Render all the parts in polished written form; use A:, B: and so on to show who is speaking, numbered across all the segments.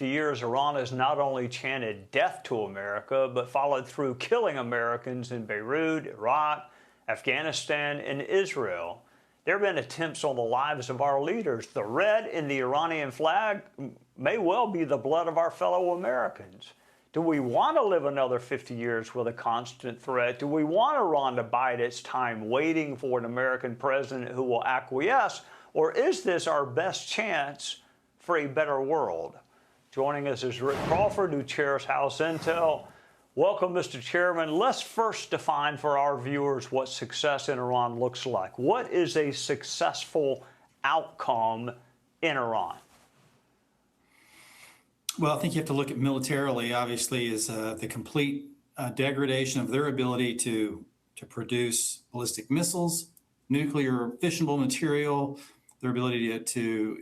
A: Years, Iran has not only chanted death to America, but followed through killing Americans in Beirut, Iraq, Afghanistan, and Israel. There have been attempts on the lives of our leaders. The red in the Iranian flag may well be the blood of our fellow Americans. Do we want to live another 50 years with a constant threat? Do we want Iran to bide its time waiting for an American president who will acquiesce? Or is this our best chance for a better world? Joining us is Rick Crawford, who chairs House Intel. Welcome, Mr. Chairman. Let's first define for our viewers what success in Iran looks like. What is a successful outcome in Iran?
B: Well, I think you have to look at militarily, obviously, as the complete degradation of their ability to produce ballistic missiles, nuclear fissionable material, their ability to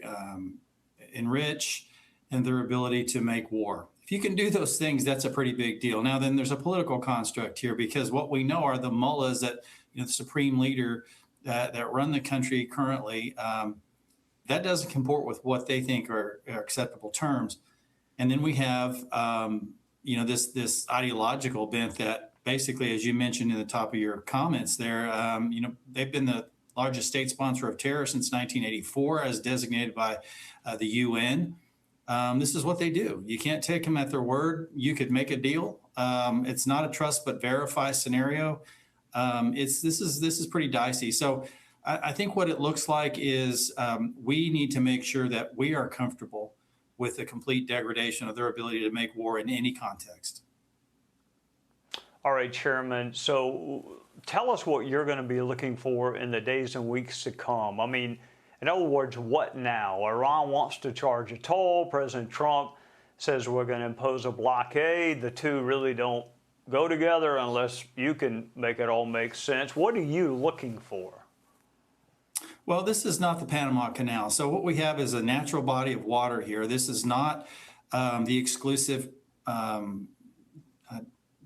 B: enrich, and their ability to make war. If you can do those things, that's a pretty big deal. Now, then there's a political construct here, because what we know are the mullahs that, the supreme leader that run the country currently, that doesn't comport with what they think are acceptable terms. And then we have, this ideological bent that basically, as you mentioned in the top of your comments there, they've been the largest state sponsor of terror since 1984, as designated by the UN. This is what they do. You can't take them at their word. You could make a deal. It's not a trust but verify scenario. This is pretty dicey. So I think what it looks like is we need to make sure that we are comfortable with the complete degradation of their ability to make war in any context.
A: All right, Chairman. So tell us what you're going to be looking for in the days and weeks to come. I mean, in other words, what now? Iran wants to charge a toll. President Trump says we're going to impose a blockade. The two really don't go together unless you can make it all make sense. What are you looking for?
B: Well, this is not the Panama Canal. So what we have is a natural body of water here. This is not the exclusive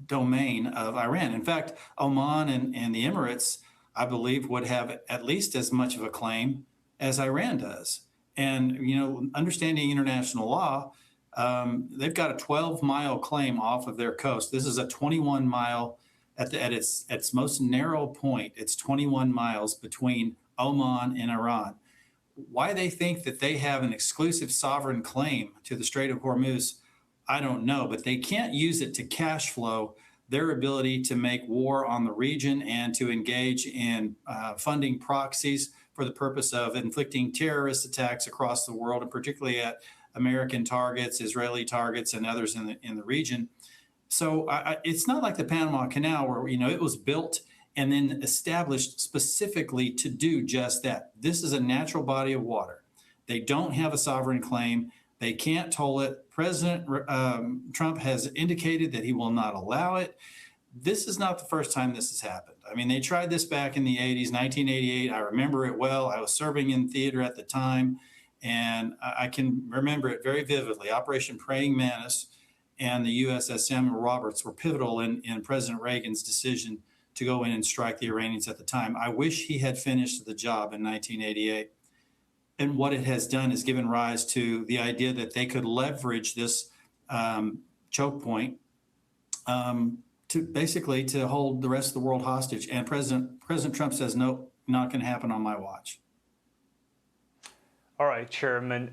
B: domain of Iran. In fact, Oman and the Emirates, I believe, would have at least as much of a claim as Iran does. And, understanding international law, they've got a 12-mile claim off of their coast. This is a 21-mile at its most narrow point. It's 21 miles between Oman and Iran. Why they think that they have an exclusive sovereign claim to the Strait of Hormuz, I don't know, but they can't use it to cash flow their ability to make war on the region and to engage in funding proxies for the purpose of inflicting terrorist attacks across the world, and particularly at American targets, Israeli targets, and others in the region. So it's not like the Panama Canal where, it was built and then established specifically to do just that. This is a natural body of water. They don't have a sovereign claim. They can't toll it. President Trump has indicated that he will not allow it. This is not the first time this has happened. I mean, they tried this back in the 80s, 1988. I remember it well. I was serving in theater at the time, and I can remember it very vividly. Operation Praying Mantis and the USS Samuel Roberts were pivotal in President Reagan's decision to go in and strike the Iranians at the time. I wish he had finished the job in 1988. And what it has done is given rise to the idea that they could leverage this choke point to hold the rest of the world hostage. And President Trump says, no, not going to happen on my watch.
A: All right, Chairman,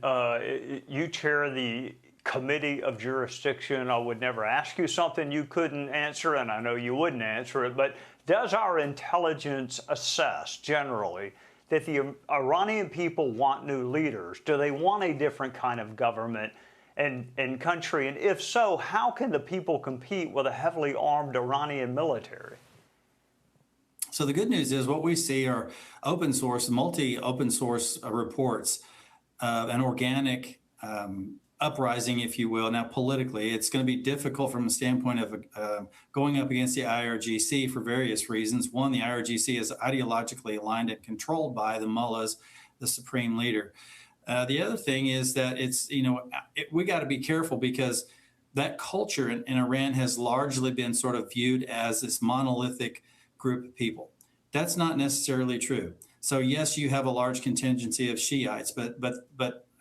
A: you chair the Committee of Jurisdiction. I would never ask you something you couldn't answer, and I know you wouldn't answer it, but does our intelligence assess generally that the Iranian people want new leaders? Do they want a different kind of government and country? And if so, how can the people compete with a heavily armed Iranian military?
B: So the good news is what we see are open source, multi-open source reports of an organic uprising, if you will. Now, politically, it's going to be difficult from the standpoint of going up against the IRGC for various reasons. One, the IRGC is ideologically aligned and controlled by the mullahs, the supreme leader. The other thing is that we got to be careful, because that culture in Iran has largely been sort of viewed as this monolithic group of people. That's not necessarily true. So yes, you have a large contingency of Shiites, but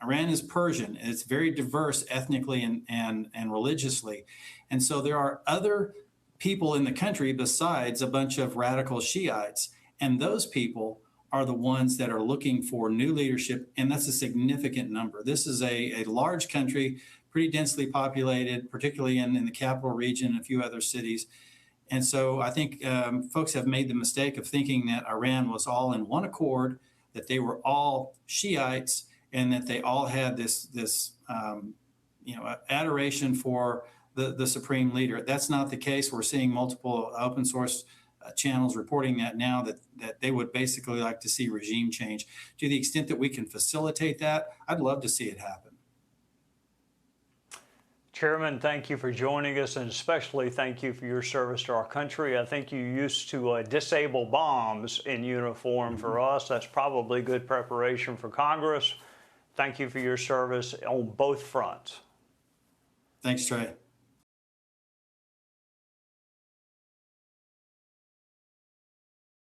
B: Iran is Persian. It's very diverse ethnically and religiously. And so there are other people in the country besides a bunch of radical Shiites. And those people are the ones that are looking for new leadership. And that's a significant number. This is a large country, pretty densely populated, particularly in the capital region and a few other cities. And so I think folks have made the mistake of thinking that Iran was all in one accord, that they were all Shiites, and that they all had this adoration for the supreme leader. That's not the case. We're seeing multiple open source channels reporting that now, that they would basically like to see regime change. To the extent that we can facilitate that, I'd love to see it happen.
A: Chairman, thank you for joining us, and especially thank you for your service to our country. I think you used to disable bombs in uniform for us. That's probably good preparation for Congress. Thank you for your service on both fronts.
B: Thanks, Trey.